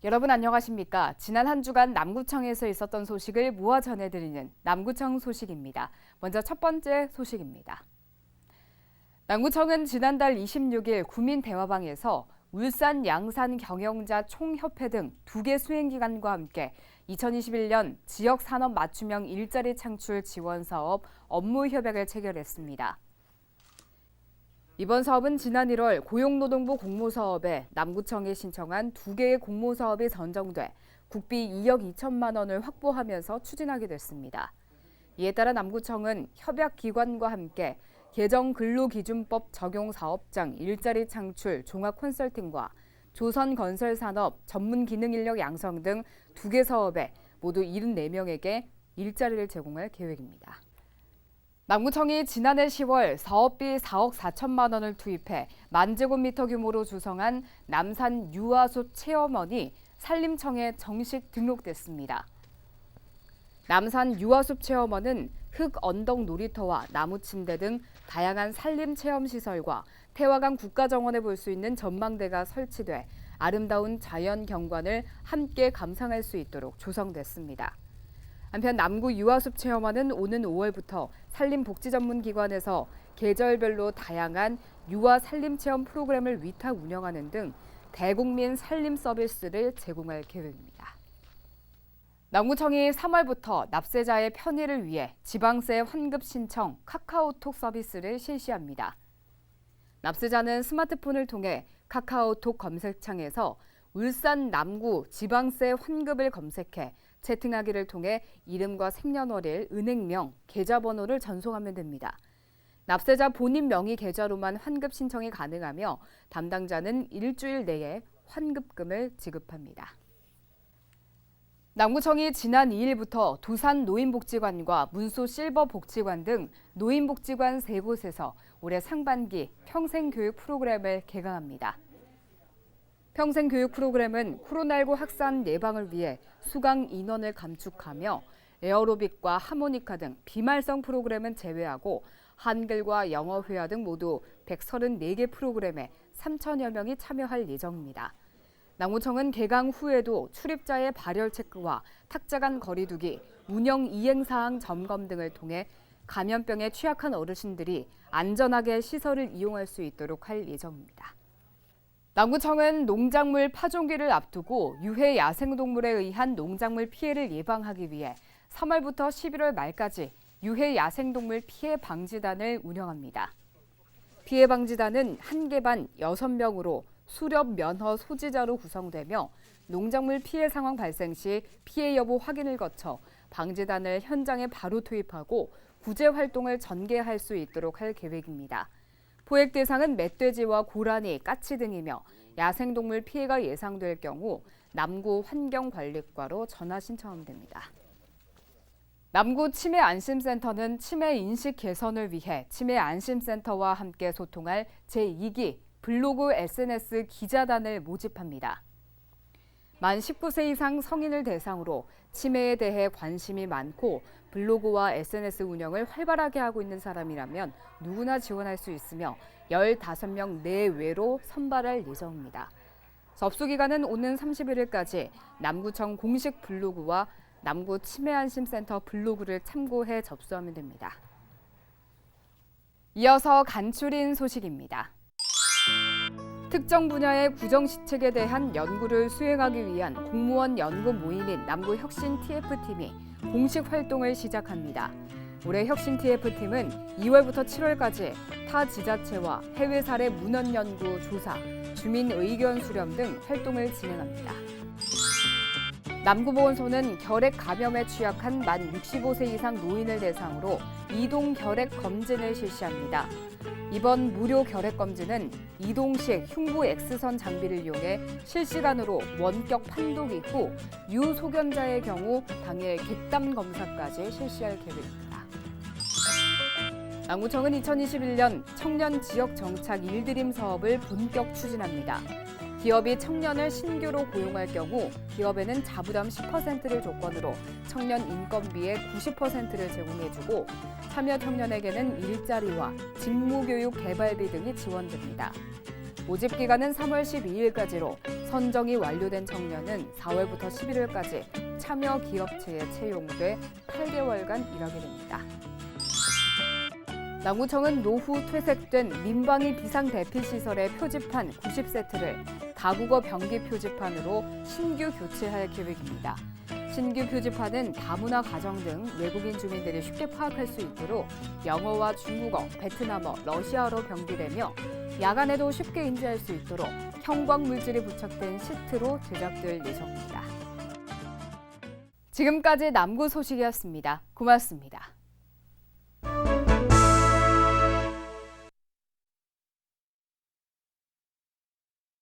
여러분 안녕하십니까? 지난 한 주간 남구청에서 있었던 소식을 모아 전해드리는 남구청 소식입니다. 먼저 첫 번째 소식입니다. 남구청은 지난달 26일 구민대화방에서 울산 양산 경영자 총협회 등 2개 수행기관과 함께 2021년 지역산업 맞춤형 일자리 창출 지원 사업 업무 협약을 체결했습니다. 이번 사업은 지난 1월 고용노동부 공모사업에 남구청이 신청한 2개의 공모사업이 선정돼 국비 2억 2천만 원을 확보하면서 추진하게 됐습니다. 이에 따라 남구청은 협약기관과 함께 개정근로기준법 적용사업장 일자리 창출 종합 컨설팅과 조선건설산업 전문기능인력 양성 등 2개 사업에 모두 74명에게 일자리를 제공할 계획입니다. 남구청이 지난해 10월 사업비 4억 4천만 원을 투입해 10,000제곱미터 규모로 조성한 남산 유아숲 체험원이 산림청에 정식 등록됐습니다. 남산 유아숲 체험원은 흙 언덕 놀이터와 나무 침대 등 다양한 산림 체험 시설과 태화강 국가정원에 볼 수 있는 전망대가 설치돼 아름다운 자연 경관을 함께 감상할 수 있도록 조성됐습니다. 한편 남구 유아숲 체험원은 오는 5월부터 산림복지전문기관에서 계절별로 다양한 유아 산림체험 프로그램을 위탁 운영하는 등 대국민 산림 서비스를 제공할 계획입니다. 남구청이 3월부터 납세자의 편의를 위해 지방세 환급 신청 카카오톡 서비스를 실시합니다. 납세자는 스마트폰을 통해 카카오톡 검색창에서 울산 남구 지방세 환급을 검색해 채팅하기를 통해 이름과 생년월일, 은행명, 계좌번호를 전송하면 됩니다. 납세자 본인 명의 계좌로만 환급 신청이 가능하며 담당자는 일주일 내에 환급금을 지급합니다. 남구청이 지난 2일부터 두산 노인복지관과 문수 실버복지관 등 노인복지관 3곳에서 올해 상반기 평생교육 프로그램을 개강합니다. 평생교육 프로그램은 코로나19 확산 예방을 위해 수강 인원을 감축하며 에어로빅과 하모니카 등 비말성 프로그램은 제외하고 한글과 영어 회화 등 모두 134개 프로그램에 3천여 명이 참여할 예정입니다. 남구청은 개강 후에도 출입자의 발열 체크와 탁자 간 거리 두기, 운영 이행사항 점검 등을 통해 감염병에 취약한 어르신들이 안전하게 시설을 이용할 수 있도록 할 예정입니다. 남구청은 농작물 파종기를 앞두고 유해 야생동물에 의한 농작물 피해를 예방하기 위해 3월부터 11월 말까지 유해 야생동물 피해 방지단을 운영합니다. 피해 방지단은 한 개 반 6명으로 수렵 면허 소지자로 구성되며 농작물 피해 상황 발생 시 피해 여부 확인을 거쳐 방지단을 현장에 바로 투입하고 구제 활동을 전개할 수 있도록 할 계획입니다. 포획 대상은 멧돼지와 고라니, 까치 등이며 야생동물 피해가 예상될 경우 남구 환경관리과로 전화 신청하면 됩니다. 남구 치매안심센터는 치매 인식 개선을 위해 치매안심센터와 함께 소통할 제2기 블로그 SNS 기자단을 모집합니다. 만 19세 이상 성인을 대상으로 치매에 대해 관심이 많고 블로그와 SNS 운영을 활발하게 하고 있는 사람이라면 누구나 지원할 수 있으며 15명 내외로 선발할 예정입니다. 접수 기간은 오는 31일까지 남구청 공식 블로그와 남구 치매안심센터 블로그를 참고해 접수하면 됩니다. 이어서 간추린 소식입니다. 특정 분야의 구정시책에 대한 연구를 수행하기 위한 공무원 연구 모임인 남구혁신 TF팀이 공식 활동을 시작합니다. 올해 혁신 TF팀은 2월부터 7월까지 타 지자체와 해외 사례 문헌 연구 조사, 주민 의견 수렴 등 활동을 진행합니다. 남구보건소는 결핵 감염에 취약한 만 65세 이상 노인을 대상으로 이동 결핵 검진을 실시합니다. 이번 무료 결핵 검진은 이동식 흉부 X선 장비를 이용해 실시간으로 원격 판독 이후 유소견자의 경우 당일 객담 검사까지 실시할 계획입니다. 남구청은 2021년 청년 지역 정착 일드림 사업을 본격 추진합니다. 기업이 청년을 신규로 고용할 경우 기업에는 자부담 10%를 조건으로 청년 인건비의 90%를 제공해주고 참여 청년에게는 일자리와 직무교육 개발비 등이 지원됩니다. 모집 기간은 3월 12일까지로 선정이 완료된 청년은 4월부터 11월까지 참여 기업체에 채용돼 8개월간 일하게 됩니다. 남구청은 노후 퇴색된 민방위 비상대피시설의 표지판 90세트를 다국어 병기 표지판으로 신규 교체할 계획입니다. 신규 표지판은 다문화 가정 등 외국인 주민들이 쉽게 파악할 수 있도록 영어와 중국어, 베트남어, 러시아어로 병기되며 야간에도 쉽게 인지할 수 있도록 형광 물질이 부착된 시트로 제작될 예정입니다. 지금까지 남구 소식이었습니다. 고맙습니다.